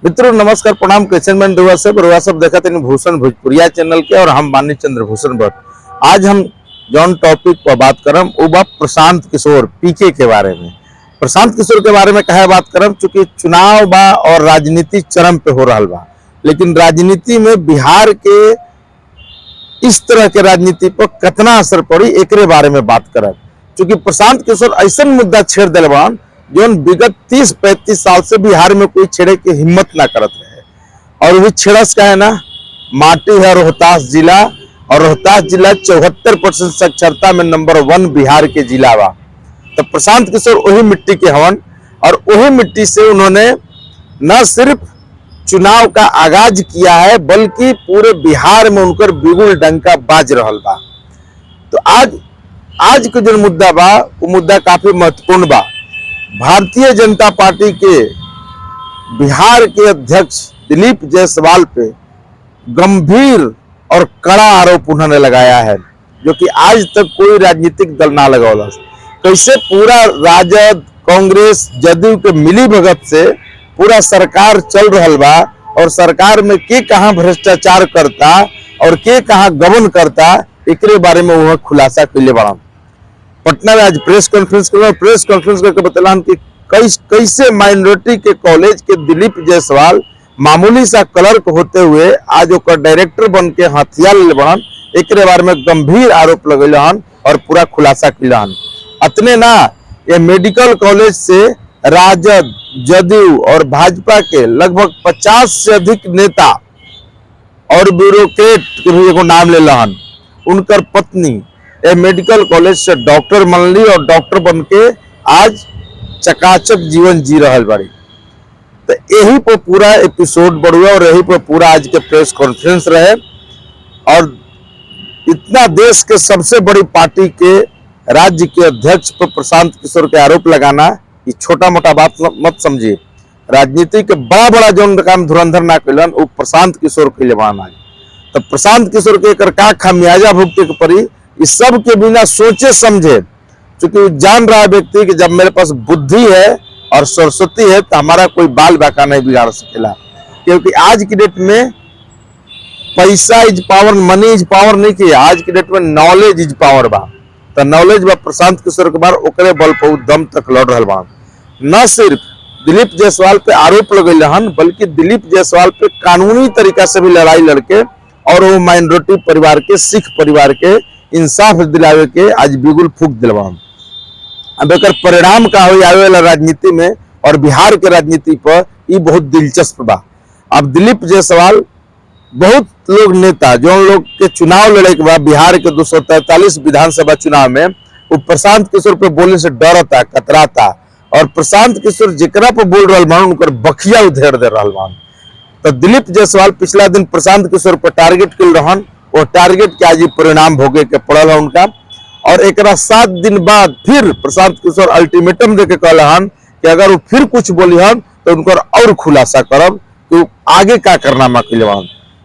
मित्रों नमस्कार प्रणाम कैसन मन रुआ सब देखा थे भूषण भोजपुरिया चैनल के और हम माननीय चंद्रभूषण भट्ट। आज हम जौन टॉपिक पर बात करम वो बा प्रशांत किशोर पीके के बारे में। प्रशांत किशोर के बारे में कहे बात करम चूंकि चुनाव बा और राजनीति चरम पे हो रहा बा, लेकिन राजनीति में बिहार के इस तरह के राजनीति पर कितना असर पड़ी एक बारे में बात करब। चूंकि प्रशांत किशोर ऐसा मुद्दा छेड़ दिल बान जो विगत 30-35 साल से बिहार में कोई छेड़े की हिम्मत ना करत रहे। और वही छेड़स का है ना, माटी है रोहतास जिला, और रोहतास जिला 74% साक्षरता में नंबर 1 बिहार के जिला बा। तो प्रशांत किशोर वही मिट्टी के हवन और वही मिट्टी से उन्होंने न सिर्फ चुनाव का आगाज किया है बल्कि पूरे बिहार में उनकर बिगुल डंका बाज रहल बा। तो आज के जो मुद्दा बा वो मुद्दा काफी महत्वपूर्ण बा। भारतीय जनता पार्टी के बिहार के अध्यक्ष दिलीप जायसवाल पे गंभीर और कड़ा आरोप उन्होंने लगाया है जो कि आज तक कोई राजनीतिक दल ना लगौला। कैसे पूरा राजद कांग्रेस जदयू के मिली भगत से पूरा सरकार चल रहा बा और सरकार में के कहां भ्रष्टाचार करता और के कहां गबन करता एकरे बारे में वह खुलासा कैले बड़ा। पटना में आज प्रेस कॉन्फ्रेंस करके बतलान कि कैसे माइनॉरिटी के कॉलेज के दिलीप जायसवाल मामूली सा क्लर्क होते हुए आज ओकर डायरेक्टर बन के हथियार ले बनन। एक बारे में गंभीर आरोप लगेले हन और पूरा खुलासा कैले हन। अतने ना, ये मेडिकल कॉलेज से राजद जदयू और भाजपा के लगभग 50 से अधिक नेता और ब्यूरोक्रेट के भी एगो नाम ले हन। उनकर पत्नी मेडिकल कॉलेज से डॉक्टर बनली और डॉक्टर बन के आज चकाचक जीवन जी रहा बाड़ी। तो यही पर पूरा एपिसोड बढ़ुआ और यही पर पूरा आज के प्रेस कॉन्फ्रेंस रहे। और इतना देश के सबसे बड़ी पार्टी के राज्य के अध्यक्ष पर प्रशांत किशोर के आरोप लगाना ये छोटा मोटा बात मत समझिए। राजनीति के बड़ा जो काम धुरंधर ना कैलन वो प्रशांत किशोर के लिए बना। तो प्रशांत किशोर के का खामियाजा भुगते के पड़ी इस सब के बिना सोचे समझे, क्योंकि जान रहा है व्यक्ति कि जब मेरे पास बुद्धि है और सरस्वती है तो हमारा कोई बाल बाका नहीं बिगाड़ सकेला। क्योंकि आज की डेट में पैसा is power, Mani is power नहीं किया। आज की डेट में नॉलेज इज पावर बा। तो नॉलेज बा प्रशांत किशोर के बार ओकरे बल पर दम तक लड़ रहा बा। न सिर्फ दिलीप जायसवाल पे आरोप लगेले हन बल्कि दिलीप जायसवाल पे कानूनी तरीका से भी लड़ाई लड़के और वो माइनॉरिटी परिवार के, सिख परिवार के इंसाफ दिलावे के आज बिगुल फूक दिलवा। अब एक परिणाम का हो आवे वाला राजनीति में और बिहार के राजनीति पर ये बहुत दिलचस्प बा। अब दिलीप जायसवाल बहुत लोग नेता जो लोग के चुनाव लड़े के बाद बिहार के 243 विधानसभा चुनाव में वो प्रशांत किशोर पे बोलने से डरता, कतराता। और प्रशांत किशोर जिकरा पर बोल रहा मान उनकर बखिया उधेड़ दे रहा मान। तो दिलीप जायसवाल पिछला दिन प्रशांत किशोर पर टारगेट कर रहन, वो टारगेट के आज परिणाम भोगे के पड़ल है उनका। और एक 7 दिन बाद फिर प्रशांत किशोर अल्टीमेटम देके कहल हन कि अगर वो फिर कुछ बोली हन तो उनकर और खुलासा करब कि आगे क्या करना माकिल।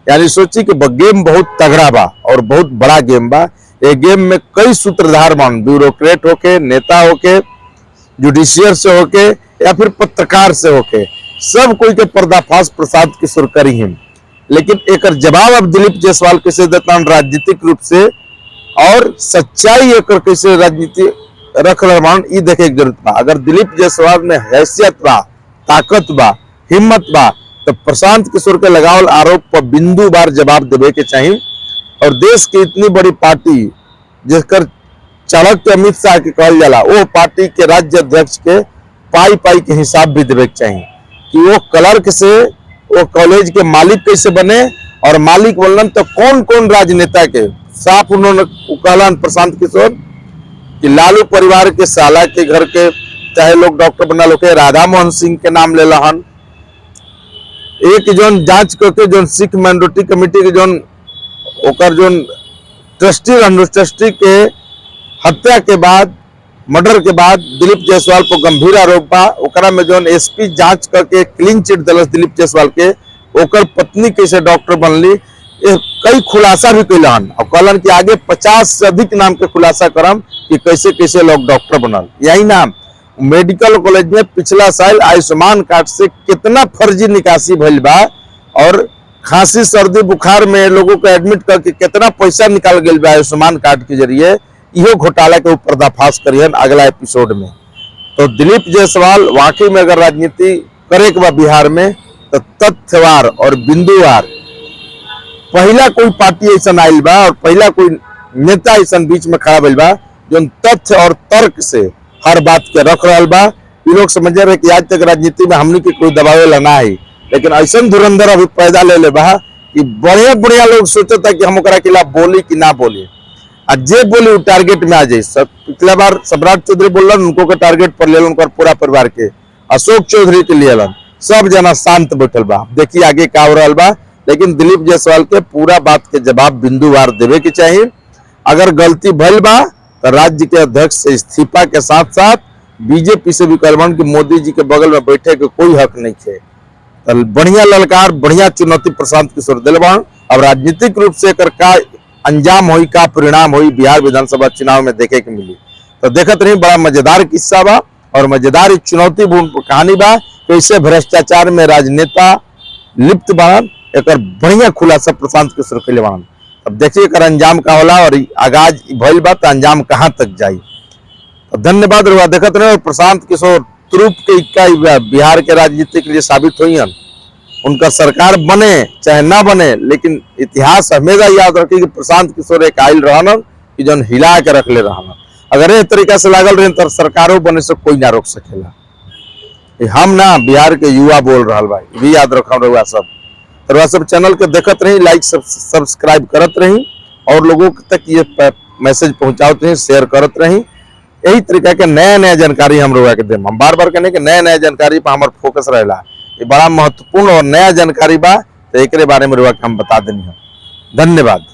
यानी सोची कि गेम बहुत तगड़ा बा और बहुत बड़ा गेम बा। ये गेम में कई सूत्रधार मान, ब्यूरोक्रेट होके, नेता होके, जुडिशियर से होके या फिर पत्रकार से होके, सब कोई के पर्दाफाश प्रशांत किशोर करी हैं। लेकिन एक जवाब अब दिलीप जायसवाल कैसे देता राजनीतिक रूप से और सच्चाई एक कैसे राजनीति रख रहा ये देखे की जरूरत बा। अगर दिलीप जायसवाल में हैसियत बा, ताकत बा, हिम्मत बा तो प्रशांत किशोर के लगावल आरोप पर बिंदु बार जवाब देवे के चाहिए। और देश की इतनी बड़ी पार्टी जिसकर चाणक अमित शाह के कहल जाला वो पार्टी के राज्य अध्यक्ष के पाई के हिसाब भी देवे के चाहिए कि वो क्लर्क से वो कॉलेज के मालिक कैसे बने और मालिक बनलन तो कौन कौन राजनेता के साफ उन्होंने कहलन प्रशांत किशोर कि लालू परिवार के साला के घर के चाहे लोग डॉक्टर बना लोग राधा मोहन सिंह के नाम ले लहन। एक जोन जांच करके जोन सिख माइनॉरिटी कमेटी के जोन ओकर जोन ट्रस्टी के हत्या के बाद, मर्डर के बाद दिलीप जायसवाल पर गंभीर आरोप बा। ओकरा में जोन एसपी जांच करके क्लीन चिट दिलस दिलीप जायसवाल के, ओकर पत्नी कैसे डॉक्टर बनली, कई खुलासा भी कैलन और कहलन कि आगे 50 से अधिक नाम के खुलासा करम कि कैसे कैसे लोग डॉक्टर बनल। यही नाम मेडिकल कॉलेज में पिछला साल आयुष्मान कार्ड से कितना फर्जी निकासी भइल बा और खांसी सर्दी बुखार में लोगों को एडमिट करके कितना पैसा निकाल गया बा आयुष्मान कार्ड के जरिए, इहो घोटाला के ऊपर पर्दाफाश करियन अगला एपिसोड में। तो दिलीप जायसवाल वाकई में अगर राजनीति करे के बा बिहार में तो तथ्यवार और बिंदुवार पहला कोई पार्टी ऐसा आयल बा और पहला कोई नेता ऐसा बीच में खड़ा भइल बा जो तथ्य और तर्क से हर बात के रख रहा बा। ये लोग समझ रहे कि आज तक राजनीति में हमने के कोई दबावे लाना है, लेकिन ऐसा धुरंधर अभी पैदा ले बा कि बढ़िया बढ़िया लोग सोचता कि हम ओकरा के खिलाफ बोली कि ना बोली, और जे बोली टारगेट में आ जाए। सब पिछला बार सम्राट चौधरी बोलन, उनको के टारगेट पर ले पूरा परिवार के, अशोक चौधरी के लिए सब जना शांत बैठल बा। देखिए आगे का हो रहा बा, लेकिन दिलीप जायसवाल के पूरा बात के जवाब बिंदुवार देवे के चाहिए। अगर गलती भइल बा तो राज्य के अध्यक्ष से इस्तीफा के साथ साथ बीजेपी से भी कहलन कि मोदी जी के बगल में बैठे के कोई हक नहीं है। तो बढ़िया ललकार, बढ़िया चुनौती प्रशांत किशोर दिलवान। अब राजनीतिक रूप से एकर का अंजाम होई, का परिणाम होई बिहार विधानसभा चुनाव में देखे के मिली। तो देखत रही, बड़ा मजेदार किस्सा बा और मजेदार चुनौतीपूर्ण कहानी बा। कैसे भ्रष्टाचार में राजनेता लिप्त बान, एक बढ़िया खुलासा प्रशांत किशोर के बान। अब देखिए एकर अंजाम का होला और आगाज भइल बा तो अंजाम कहाँ तक जाई। तो धन्यवाद रुआ देखत रहे। और प्रशांत किशोर तुरुप के इक्का बिहार के राजनीति के लिए साबित हुई। उनका सरकार बने चाहे ना बने, लेकिन इतिहास हमेशा याद रखे कि प्रशांत किशोर एक आयल रहन कि जौन हिला के रख ले रहन। अगर इस तरीका से लागल रहे तो सरकारों बने से कोई ना रोक सकेला। हम ना बिहार के युवा बोल रहा भाई, भी याद रखा रहुआ सब। तो सब चैनल के देखत रही, लाइक सब्सक्राइब करत रही और लोगों तक ये मैसेज पहुंचाते रही, शेयर करत रही। यही तरीका के नया नया जानकारी हम लोग के देम। हम बार बार कहने के नया नया जानकारी पर हमारा फोकस रहेला। ये बड़ा महत्वपूर्ण और नया जानकारी बा, तो एक बारे में हम बता देनी है। धन्यवाद।